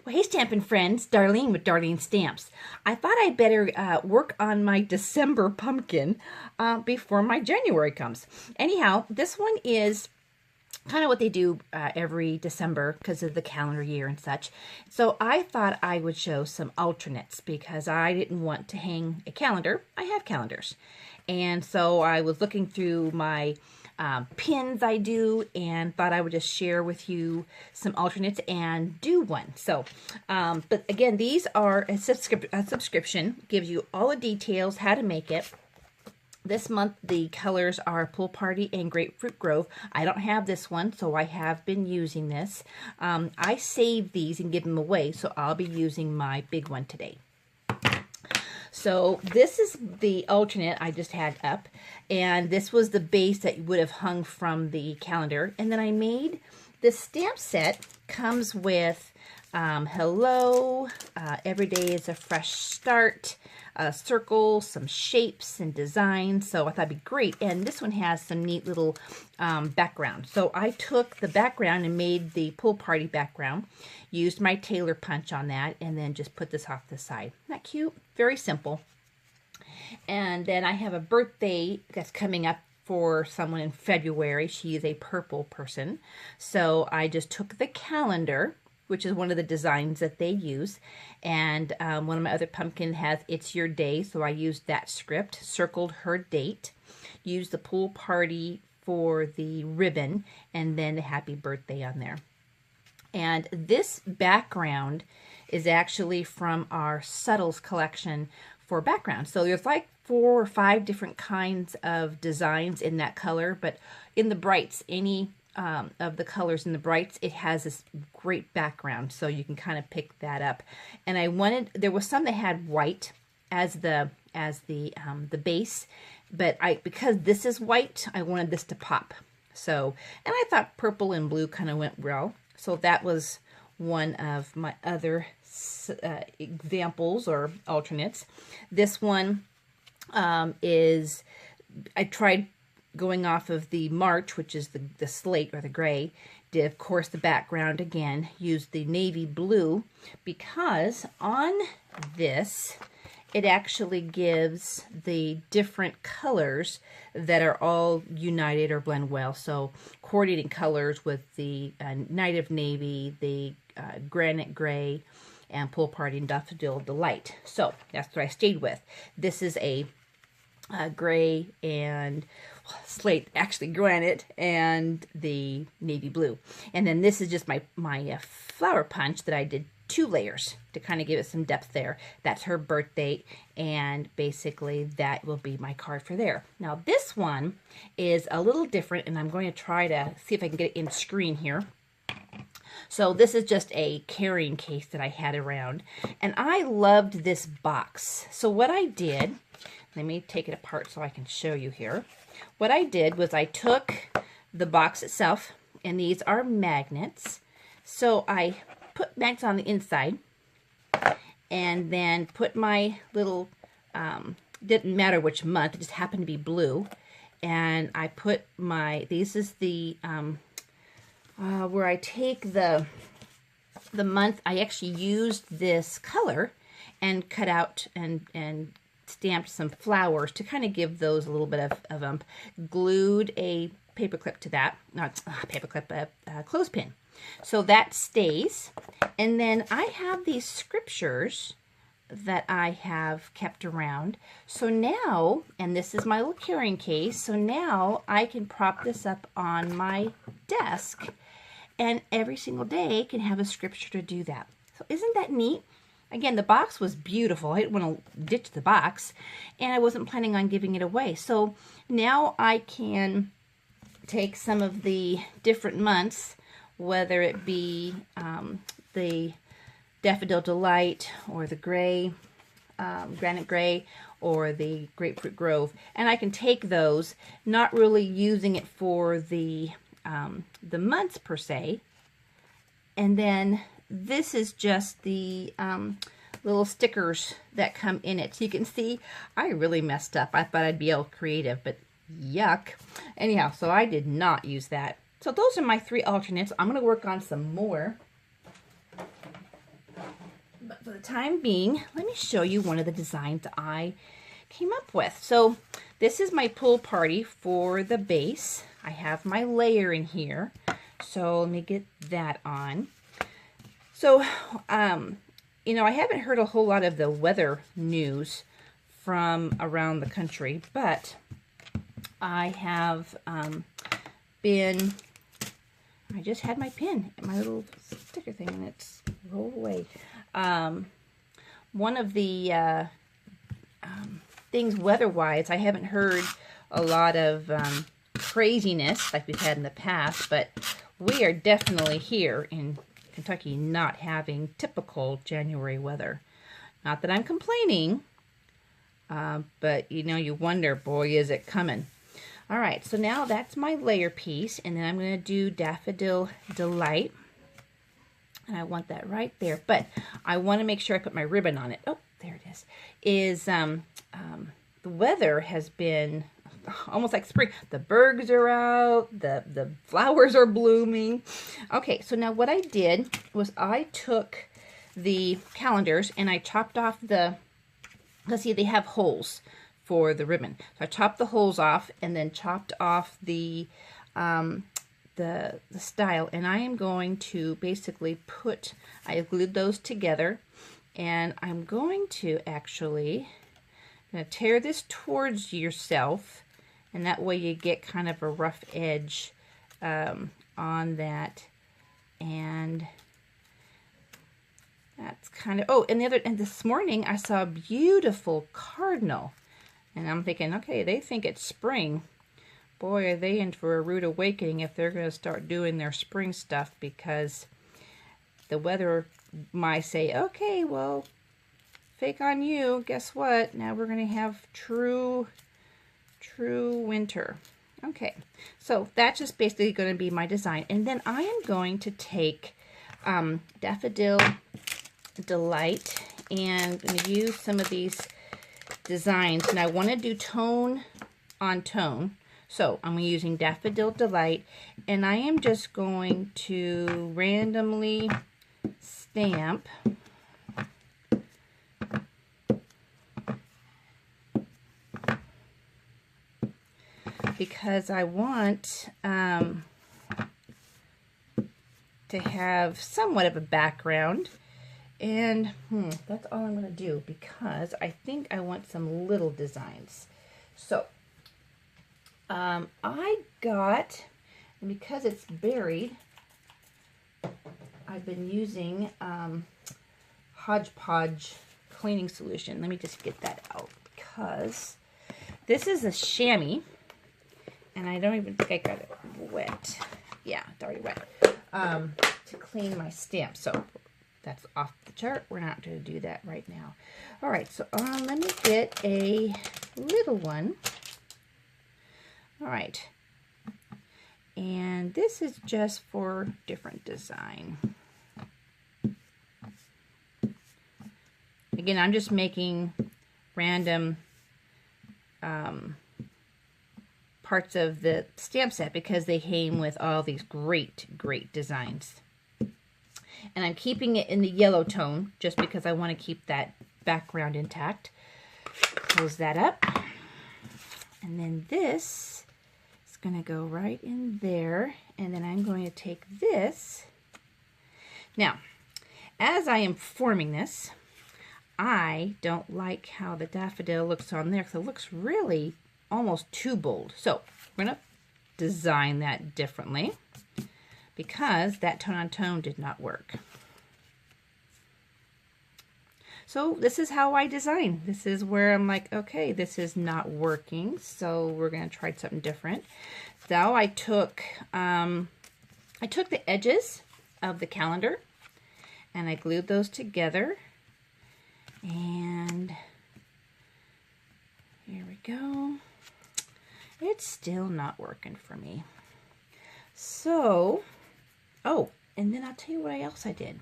Well, hey, Stampin' Friends, Darlene with Darlene Stamps. I thought I'd better work on my December pumpkin before my January comes. Anyhow, this one is kind of what they do every December because of the calendar year and such. So I thought I would show some alternates because I didn't want to hang a calendar. I have calendars. And so I was looking through my pins I do and thought I would just share with you some alternates and do one. So, but again, these are a subscription, gives you all the details, how to make it. This month, the colors are Pool Party and Grapefruit Grove. I don't have this one, so I have been using this. I save these and give them away, so I'll be using my big one today. So this is the alternate I just had up, and this was the base that would have hung from the calendar. And then I made this stamp set, comes with hello, every day is a fresh start, a circle, some shapes and designs. So I thought it'd be great. And this one has some neat little background. So I took the background and made the Pool Party background, used my tailor punch on that, and then just put this off the side. Isn't that cute? Very simple. And then I have a birthday that's coming up for someone in February. She is a purple person. So I just took the calendar, which is one of the designs that they use. And one of my other pumpkin has It's Your Day, so I used that script, circled her date, used the Pool Party for the ribbon, and then the happy birthday on there. And this background is actually from our Subtles collection for background. So there's like 4 or 5 different kinds of designs in that color, but in the brights, any of the colors in the brights, it has this great background, so you can kind of pick that up. And I wanted, there was some that had white as the base, but because this is white, I wanted this to pop. So, and I thought purple and blue kind of went well. So that was one of my other examples or alternates. This one is, I tried going off of the March, which is the slate or the gray, did of course the background again, used the navy blue because on this it actually gives the different colors that are all united or blend well. So coordinating colors with the Night of Navy, the Granite Gray, and Pool Party and Daffodil Delight. So that's what I stayed with. This is a gray and slate, actually granite, and the navy blue. And then this is just my flower punch that I did 2 layers to kind of give it some depth there. That's her birth date, and basically that will be my card for there. Now this one is a little different, and I'm going to try to see if I can get it in screen here. So this is just a carrying case that I had around, and I loved this box. So what I did, let me take it apart so I can show you here. What I did was I took the box itself, and these are magnets. So I put magnets on the inside, and then put my little, didn't matter which month, it just happened to be blue. And I put my, this is the, where I take the month, I actually used this color and cut out and stamped some flowers to kind of give those a little bit of glued a paper clip to that, not a paper clip, a clothespin. So that stays. And then I have these scriptures that I have kept around. So now, and this is my little carrying case, so now I can prop this up on my desk, and every single day can have a scripture to do that. So isn't that neat? Again, the box was beautiful. I didn't want to ditch the box, and I wasn't planning on giving it away. So now I can take some of the different months, whether it be the Daffodil Delight or the gray, Granite Gray, or the Grapefruit Grove, and I can take those, not really using it for the months per se, and then this is just the little stickers that come in it. So you can see I really messed up. I thought I'd be all creative, but yuck. Anyhow, so I did not use that. So those are my 3 alternates. I'm going to work on some more. the time being, let me show you one of the designs I came up with. So this is my pool party for the base. I have my layer in here. So let me get that on. So, you know, I haven't heard a whole lot of the weather news from around the country, but I have I just had my pin, my little sticker thing, and it's rolled away. One of the things weather-wise, I haven't heard a lot of craziness like we've had in the past, but we are definitely here in Kentucky not having typical January weather. Not that I'm complaining, but you know, you wonder, boy, is it coming. All right, so now that's my layer piece, and then I'm going to do Daffodil Delight. And I want that right there, but I want to make sure I put my ribbon on it. Oh, there it is. The weather has been almost like spring. The bergs are out, the flowers are blooming. Okay, so now what I did was I took the calendars and I chopped off the, let's see, they have holes for the ribbon. So I chopped the holes off and then chopped off the style, and I am going to basically I glued those together, and I'm going to actually tear this towards yourself, and that way you get kind of a rough edge on that. And that's kind of, oh, and this morning I saw a beautiful cardinal, and I'm thinking, okay, they think it's spring. Boy, are they in for a rude awakening if they're going to start doing their spring stuff, because the weather might say, okay, well, fake on you. Guess what? Now we're going to have true winter. Okay, so that's just basically going to be my design. And then I am going to take Daffodil Delight, and I'm going to use some of these designs. And I want to do tone on tone. So I'm using Daffodil Delight, and I am just going to randomly stamp because I want to have somewhat of a background. And that's all I'm going to do, because I think I want some little designs. So I got, and because it's buried, I've been using Hodgepodge cleaning solution. Let me just get that out, because this is a chamois, and I don't even think I got it wet. Yeah, it's already wet. To clean my stamp. So that's off the chart. We're not going to do that right now. All right, so let me get a little one. All right, and this is just for different design. Again, I'm just making random parts of the stamp set because they came with all these great designs. And I'm keeping it in the yellow tone just because I want to keep that background intact. Close that up. And then this is going to go right in there. And then I'm going to take this. Now, as I am forming this, I don't like how the daffodil looks on there, because it looks really almost too bold. So we're going to design that differently, because that tone on tone did not work. So this is how I design. This is where I'm like, okay, this is not working, so we're going to try something different. So I took the edges of the calendar and I glued those together, and here we go. It's still not working for me. So, oh, and then I'll tell you what else I did.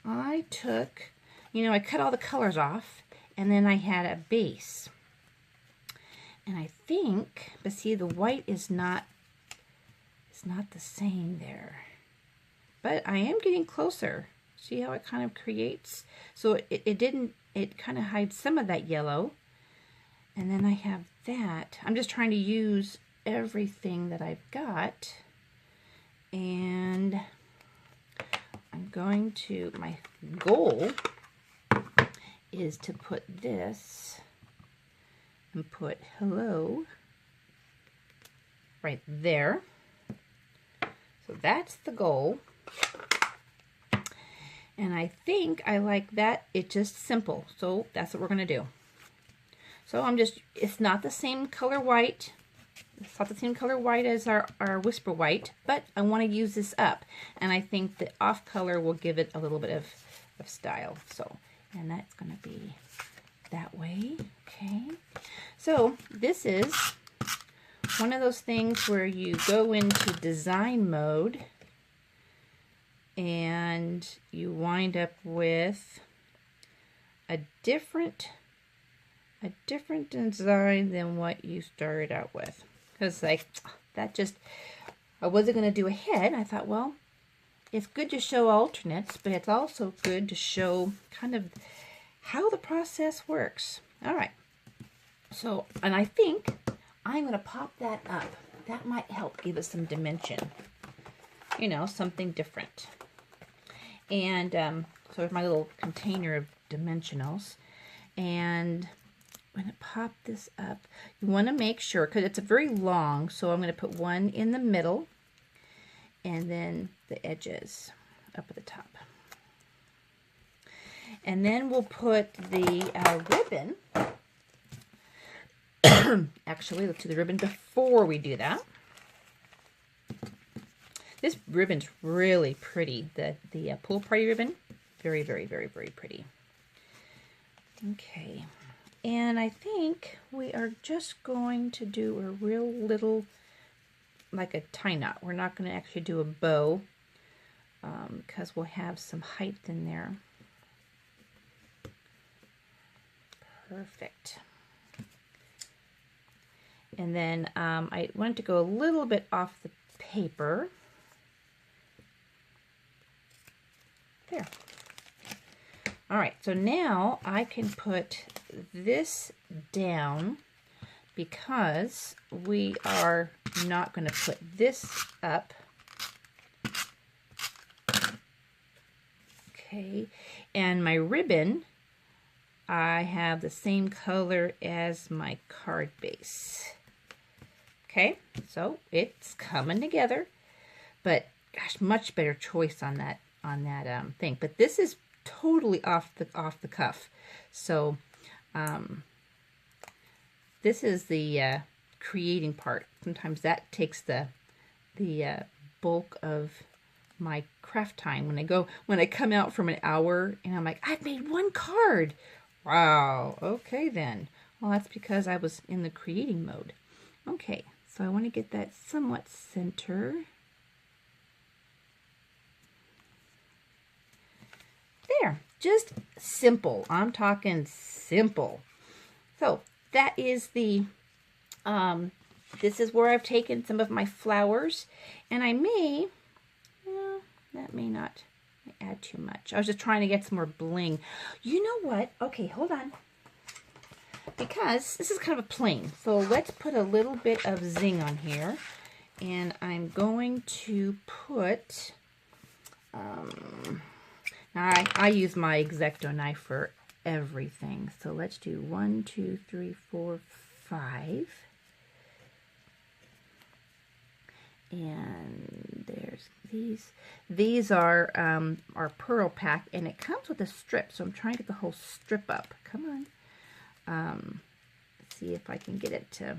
I took, I cut all the colors off, and then I had a base. And I think, but see, the white is not the same there. But I am getting closer. See how it kind of creates? So it kind of hides some of that yellow. And then I have that. I'm just trying to use everything that I've got. And I'm going to, my goal is to put this and put hello right there. So that's the goal. And I think I like that. It's just simple. So that's what we're going to do. So I'm just, it's not the same color white. It's not the same color white as our Whisper White, but I want to use this up. And I think the off color will give it a little bit of style. So, and that's going to be that way. Okay. So this is one of those things where you go into design mode and you wind up with a different design than what you started out with. Because like that just, I wasn't going to do a head. I thought, well, it's good to show alternates, but it's also good to show kind of how the process works. All right. So, and I think I'm going to pop that up. That might help give us some dimension. You know, something different. And so there's my little container of dimensionals. And I'm going to pop this up. You want to make sure, because it's a very long, so I'm going to put one in the middle and then the edges up at the top. And then we'll put the ribbon. Actually, let's do the ribbon before we do that. This ribbon's really pretty. The pool party ribbon, very, very, very, very pretty. Okay. And I think we are just going to do a real little, like a tie knot. We're not going to actually do a bow because we'll have some height in there. Perfect. And then I want to go a little bit off the paper. There. All right, so now I can put this down because we are not going to put this up. Okay, and my ribbon, I have the same color as my card base. Okay, so it's coming together, but gosh, much better choice on that thing. But this is totally off the cuff. So this is the creating part. Sometimes that takes the bulk of my craft time. When I come out from an hour and I'm like, I've made one card. Wow. Okay then. Well, that's because I was in the creating mode. Okay, so I want to get that somewhat center. There, just simple. I'm talking simple. So that is the, this is where I've taken some of my flowers, and I may, well, that may not add too much. I was just trying to get some more bling. You know what? Okay, hold on. Because this is kind of a plain, so let's put a little bit of zing on here, and I'm going to put, I use my X-Acto knife for everything. So let's do 1, 2, 3, 4, 5. And there's these. These are our Pearl Pack, and it comes with a strip. So I'm trying to get the whole strip up. Come on. Let's see if I can get it to.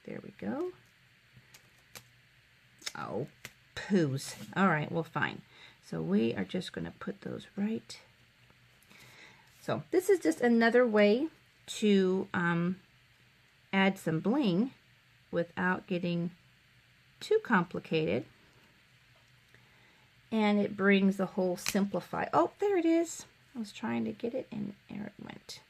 There we go. Oh, poos. All right, well, fine. So we are just going to put those right. So this is just another way to add some bling without getting too complicated. And it brings the whole simplify. Oh, there it is. I was trying to get it and there it went.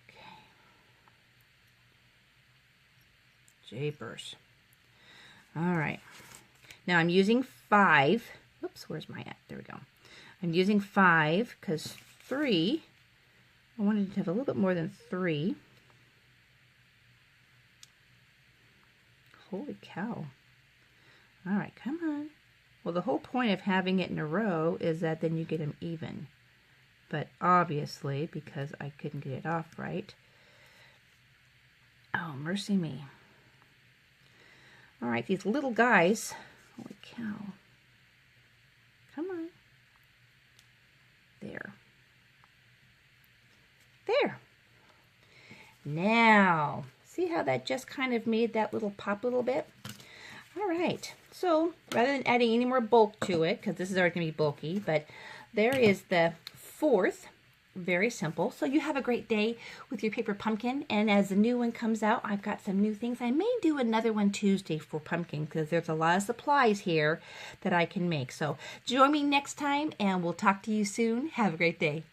Okay. Japers. All right. Now I'm using 5. Oops, where's my at? There we go. I'm using 5 because 3, I wanted to have a little bit more than 3. Holy cow. All right, come on. Well, the whole point of having it in a row is that then you get them even. But obviously, because I couldn't get it off right. Oh, mercy me. All right, these little guys. Holy cow. Come on. There. There. Now, see how that just kind of made that little pop a little bit? All right, so rather than adding any more bulk to it, because this is already going to be bulky, but there is the 4th. Very simple. So you have a great day with your paper pumpkin, and as the new one comes out, I've got some new things. I may do another one Tuesday for pumpkin because there's a lot of supplies here that I can make. So join me next time, and we'll talk to you soon. Have a great day.